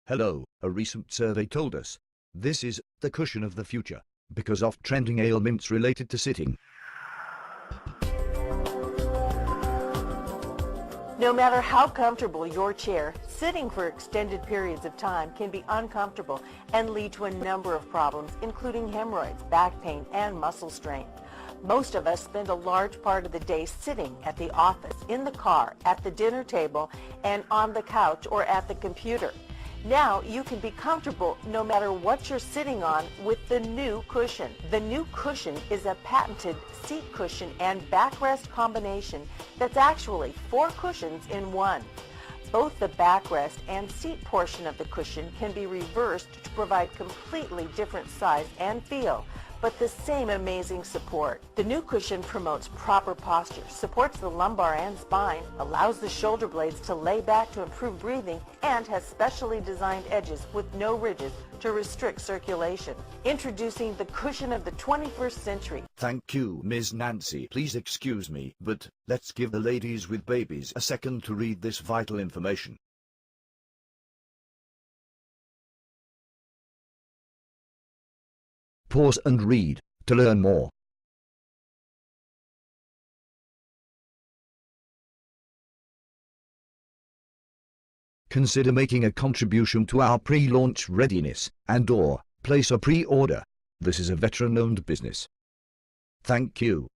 Hello, a recent survey told us this is the cushion of the future because of trending ailments related to sitting. No matter how comfortable your chair, sitting for extended periods of time can be uncomfortable and lead to a number of problems, including hemorrhoids, back pain, and muscle strain. Most of us spend a large part of the day sitting at the office, in the car, at the dinner table, and on the couch or at the computer. Now you can be comfortable no matter what you're sitting on with the new cushion. The new cushion is a patented seat cushion and backrest combination that's actually 4 cushions in one. Both the backrest and seat portion of the cushion can be reversed to provide completely different size and feel, but the same amazing support. The new cushion promotes proper posture, supports the lumbar and spine, allows the shoulder blades to lay back to improve breathing, and has specially designed edges with no ridges to restrict circulation. Introducing the cushion of the 21st century. Thank you, Ms. Nancy. Please excuse me, but let's give the ladies with babies a second to read this vital information. Pause and read to learn more. Consider making a contribution to our pre-launch readiness and/or place a pre-order. This is a veteran-owned business. Thank you.